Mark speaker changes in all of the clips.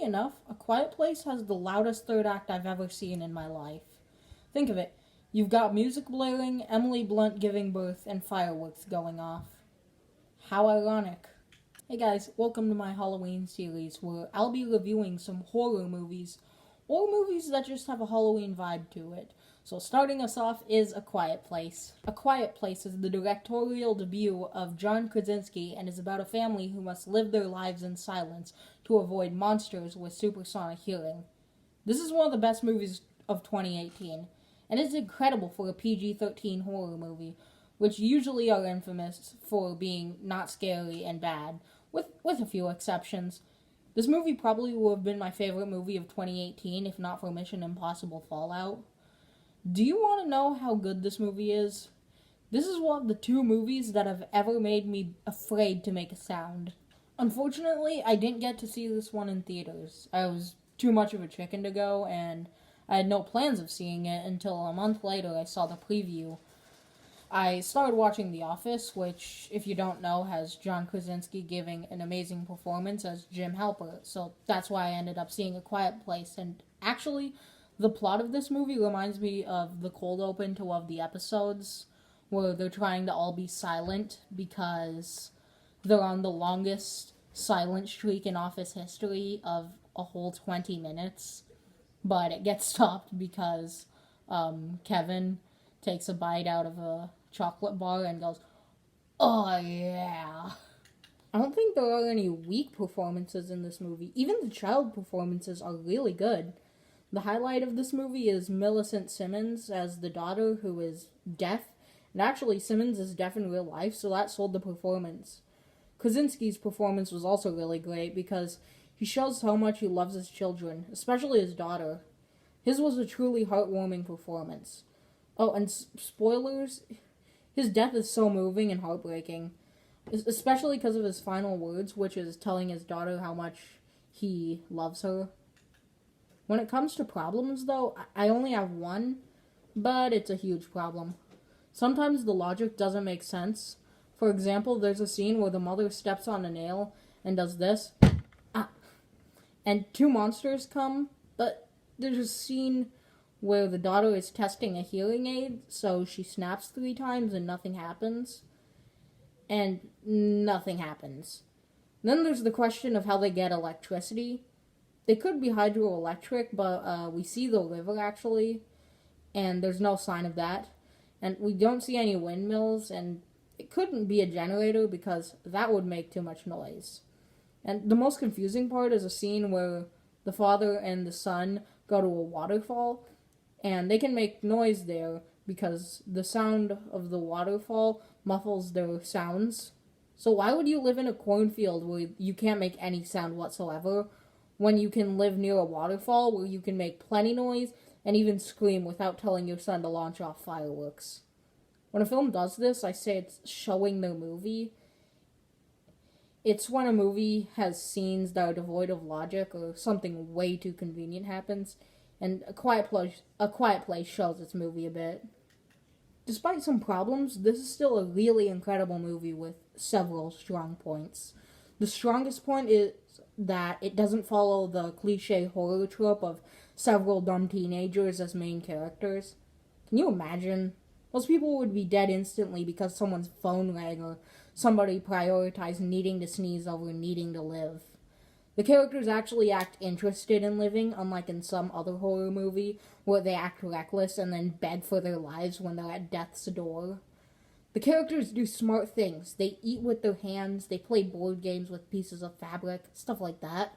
Speaker 1: Weirdly enough, A Quiet Place has the loudest third act I've ever seen in my life. Think of it. You've got music blaring, Emily Blunt giving birth, and fireworks going off. How ironic. Hey guys, welcome to my Halloween series where I'll be reviewing some horror movies or movies that just have a Halloween vibe to it. So starting us off is A Quiet Place. A Quiet Place is the directorial debut of John Krasinski and is about a family who must live their lives in silence to avoid monsters with supersonic hearing. This is one of the best movies of 2018, and it's incredible for a PG-13 horror movie, which usually are infamous for being not scary and bad, with a few exceptions. This movie probably would have been my favorite movie of 2018 if not for Mission Impossible Fallout. Do you want to know how good this movie is? This is one of the 2 movies that have ever made me afraid to make a sound. Unfortunately, I didn't get to see this one in theaters. I was too much of a chicken to go, and I had no plans of seeing it until a month later I saw the preview. I started watching The Office, which, if you don't know, has John Krasinski giving an amazing performance as Jim Halpert, so that's why I ended up seeing A Quiet Place, and actually, the plot of this movie reminds me of the cold open to one of the episodes, where they're trying to all be silent because they're on the longest silent streak in Office history of a whole 20 minutes, but it gets stopped because Kevin takes a bite out of a chocolate bar and goes, "Oh yeah." I don't think there are any weak performances in this movie. Even the child performances are really good. The highlight of this movie is Millicent Simmons as the daughter who is deaf, and actually Simmons is deaf in real life, so that sold the performance. Krasinski's performance was also really great because he shows how much he loves his children, especially his daughter. His was a truly heartwarming performance. Oh, and spoilers, his death is so moving and heartbreaking, especially because of his final words, which is telling his daughter how much he loves her. When it comes to problems, though, I only have one, but it's a huge problem. Sometimes the logic doesn't make sense. For example, there's a scene where the mother steps on a nail and does this, and 2 monsters come, but there's a scene where the daughter is testing a hearing aid, so she snaps 3 times and nothing happens. And nothing happens. Then there's the question of how they get electricity. They could be hydroelectric, but we see the river, actually, and there's no sign of that. And we don't see any windmills, and it couldn't be a generator because that would make too much noise. And the most confusing part is a scene where the father and the son go to a waterfall, and they can make noise there because the sound of the waterfall muffles their sounds. So why would you live in a cornfield where you can't make any sound whatsoever, when you can live near a waterfall where you can make plenty noise and even scream without telling your son to launch off fireworks? When a film does this, I say it's showing their movie. It's when a movie has scenes that are devoid of logic or something way too convenient happens, and A Quiet Place shows its movie a bit. Despite some problems, this is still a really incredible movie with several strong points. The strongest point is that it doesn't follow the cliche horror trope of several dumb teenagers as main characters. Can you imagine? Most people would be dead instantly because someone's phone rang or somebody prioritized needing to sneeze over needing to live. The characters actually act interested in living, unlike in some other horror movie where they act reckless and then beg for their lives when they're at death's door. The characters do smart things. They eat with their hands, they play board games with pieces of fabric, stuff like that.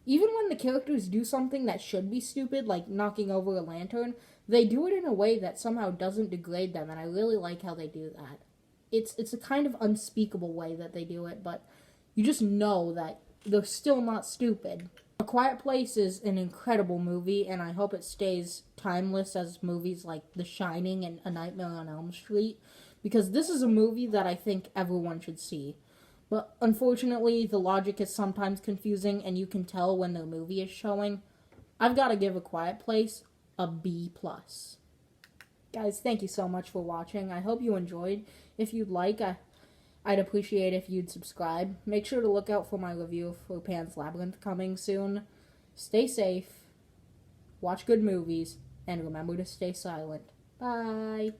Speaker 1: Even when the characters do something that should be stupid, like knocking over a lantern, they do it in a way that somehow doesn't degrade them, and I really like how they do that. It's a kind of unspeakable way that they do it, but you just know that they're still not stupid. A Quiet Place is an incredible movie, and I hope it stays timeless as movies like The Shining and A Nightmare on Elm Street, because this is a movie that I think everyone should see. But unfortunately, the logic is sometimes confusing, and you can tell when the movie is showing. I've got to give A Quiet Place a B+. Guys, thank you so much for watching. I hope you enjoyed. If you'd like, I'd appreciate if you'd subscribe. Make sure to look out for my review for Pan's Labyrinth coming soon. Stay safe, watch good movies, and remember to stay silent. Bye.